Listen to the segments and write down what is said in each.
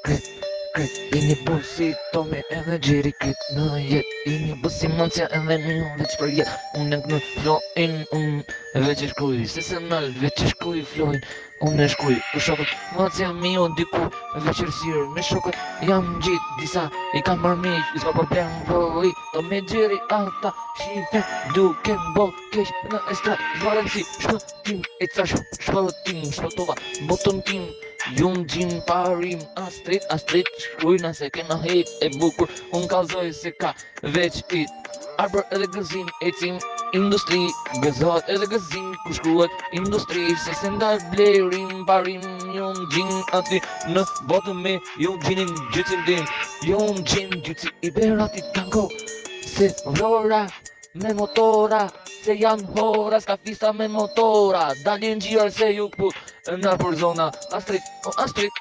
Kret, jeni busi tome edhe gjeri kret në jet. Jeni busi mëncja edhe një veç për jet. Unë në flojin, veç e shkruj se se nal, veç e shkruj flojin. Unë e shkruj, u shokët, mëncja mi o diku veç rësirë. Me shokët jam gjitë disa, i kam marmiq, i s'ka problem voj. To me gjeri ata, shife duke m'bo keq në estrat. Zvarën si shpëtim, e ca shpëtim, shpëtova botën tim. Jum gjim parim, astrit, shkrujna se kena hejt e bukur. Unë kalzoj se ka veç it. Arbër edhe gëzim, ecim industri, gëzot edhe gëzim, ku shkruhet industri. Se se ndaj blerim, parim, jum gjim aty në botën me jum gjinin gjycin dim. Jum gjin gjyci i beratit kanko, se vrora me motora. Se janë hora, s'ka fisa me motora. Dalin gjirë se ju put në për zona. Astrit,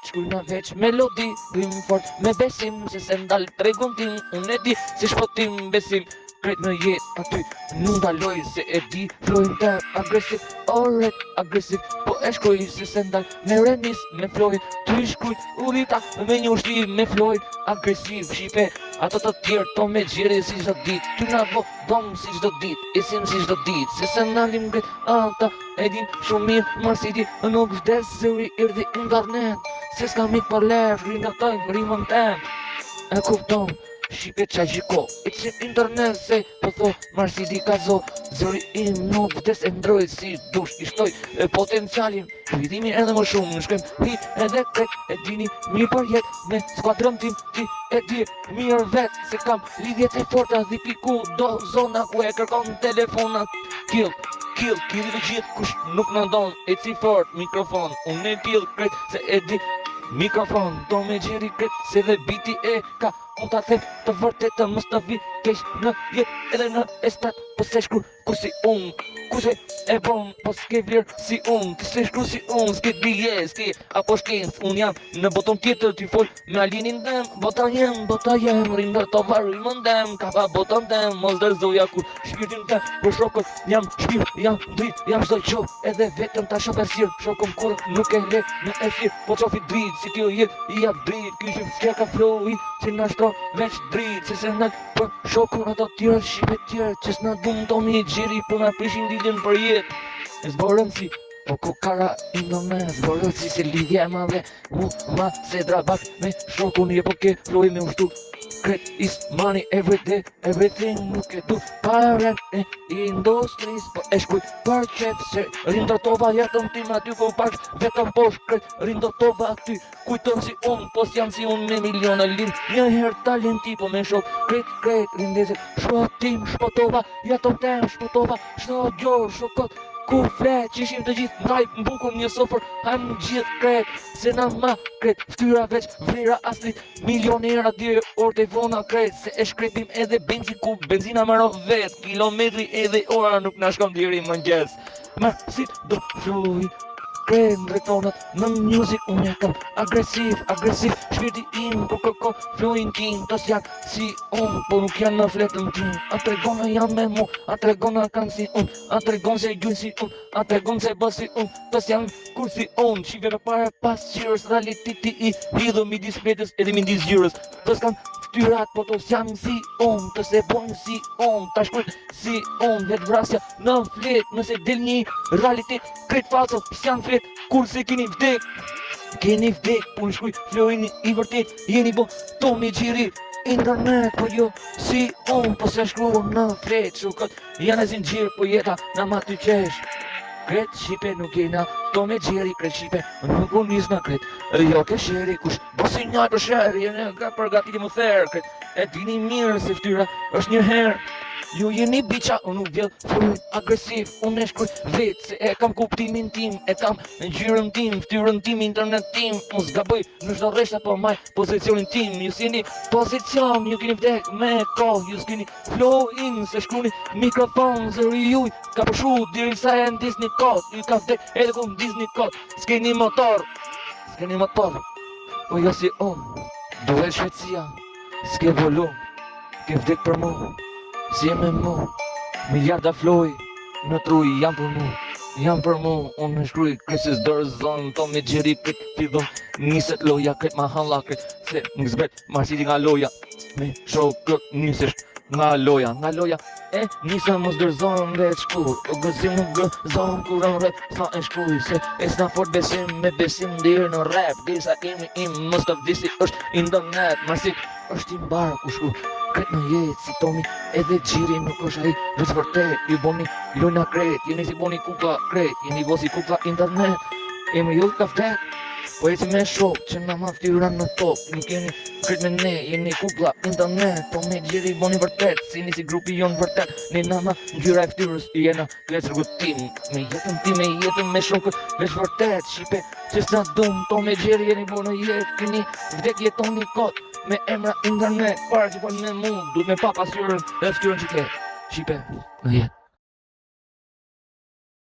shkujna veç melodi. Rim fort me besim, se se ndal tregun tim. Unë e di si shpotim besim. Kret në jet aty, nuk ndaloj se e di. Flojnë të agresiv, oret agresiv. Po e shkoj se se ndal me remis me flojnë. Ty shkuj urita me një ushti me flojnë. Agresiv, shipe, ato të tjerë to me gjeri si çdo dit. Ty na bo dom si çdo dit, isim si çdo dit. Se se nalim gret ata, e din shumë mirë marsiti. Nuk vdes zëri erdhi internet. Se s'ka mik për lesh, ringatojnë rimën tem. E kupton, shipe qa gjiko, e që internet se po tho marsiti ka zo. Zëri im nuk vdes e ndroj si dush i shtoj potencialin. Vidimi edhe më shumë, në shkojmë hit edhe krek. E dini mirë për jet me skuadrën tim. Ti e di mirë vet se kam lidhjet e forta. Dhipi ku do zona ku e kërkon telefonat. Kill të gjithë kush nuk në ndon. E ci fort mikrofon, unë e kill kret se e di mikrofon. Do me gjeri kret se dhe biti e ka. Unë ta them të vërtet të mës të vi keq në jet edhe në estat. Po se shkru ku si unë, ku se e bon, po s'ke vlerë si unë. Ti se shkru si unë, s'ke bije, s'ke apo shkenc. Unë jam në boton tjetër t'i fol me alinin dem. Bota jem, rindër të varri më ndem. Ka pa boton tem, mos dërzoja kur shpirtin tem. Për shokët jam shpirt, jam drit, jam shdoj qo. Edhe vetëm ta shof e sirë, shokëm kur nuk e le në efir. Po qofi drit, si kjo jet, i jap drit. Kyshim s'ke ka flowit, që na shtro veç drit. Se se nal për shokën ato tjera shqipe tjera. Që s'na dum to mi gjeri për na prishin lidin për jet. E zborën si po ku kara indone. Zborën si se lidhja e madhe. Mu ma se drabak me shokun. Je po ke floj me ushtu. Kret is money every day, everything. Nuk e du paren e industris. Po e shkuj për qef se rindotova jetën tim aty ku pak vetëm posh. Kret rindotova aty kujton si unë, po s'jam si unë me miliona lind. Një herë talenti po me shok. Kret rindezet shpotim, shpotova jetën tem, shpotova shto gjor, shokot. Ku flet, që ishim të gjithë ndaj mbukur një sofer. Hajmë gjithë kret, se na ma kret. Ftyra veç, vlera aslit, milionera dje orte vona kret. Se e shkrepim edhe benzin ku benzina maro vet. Kilometri edhe ora nuk na shkon diri mëngjes. Marsit do flojin kret në retonat në music. Unë e kam agresiv, shpirti im po kërkon flojin tim. Tos janë si unë, po nuk janë në fletën tim. A tregona janë me mu, a tregona kanë si unë. A tregon se gjujnë si unë, a tregon se bë si unë. Tos janë kur si unë, shive për pare pas qyrës. Realiteti i hidhë midis fletës edhe midis gjyrës. Tos kanë ftyrat, po tos janë si unë. Tos e bojnë si unë, ta shkujnë si unë. Vetë vrasja në fletë, nëse del një realitet. Kretë falso, s'janë fletë, kur se keni vdek. Keni vdek, unë shkuj flojni i vërtet. Jeni bo to me gjiri internet, po jo si unë. Po se shkru në fletë, shukët janë e zingjirë, po jeta në ma ty qesh. Kret shqipe nuk jena, to me gjeri kret shqipe. Nuk unë nis në kret, jo ke sheri kush. Bo si njaj për sheri, jene ka përgatiti më therë kret. E dini mirë se ftyra është një herë. Ju jeni biqa, unë nuk vjell flujnë agresiv. Unë e shkruj vetë se e kam kuptimin tim. E kam në gjyrën tim, ftyrën tim, internet tim. Unë zgaboj në shdo reshta po maj pozicionin tim. Ju s'jeni pozicion, ju keni vdek me kohë. Ju s'keni flowin, se shkruni mikrofon. Zëri juj ka përshu diri sa e në Disney kod. Ju ka vdek edhe ku në Disney kod. S'keni motor, po jo si unë. Duhet shqetësia, s'ke volum. Ke vdek për mu, si e me mu. Miliarda floj, në truj jam për mu. Jam për mu, unë e shkruj krysis dërzon, to me gjeri kët fillon, niset loja kët ma halla kët, se më zbret marsiti nga loja, me shokët nisesh nga loja, e nisa mos dërzon dhe të shkur, o gëzim më gëzon kur në rap, sa e shkruj, se e s'na fort besim, me besim dirë në rap, disa imi im, mos të vdisi është internet, marsit është i mbarë ku shkur, kret në jetë si Tomi, edhe gjiri nuk është ai, veç vërtet, ju boni lojna kret, jeni si boni kukla kret, jeni bosi kukla internet, jemi ju ka ftet, po jeci me shok që na ma ftyra në top, nuk jeni kret me ne, jeni kukla internet, po me gjiri boni vërtet, si jeni si grupi jon vërtet, ne na ma ngjyra e ftyrës, jena veç rrugutim, me jetën tim, me jetën me shokët, veç vërtet, shipe, që s'na dum, to me gjiri jeni bo në jetë, keni vdek jetoni kot, me emra internet, para që po në mund, duhet me pa pasyrën dhe ftyrën që ke, shipe, në jetë.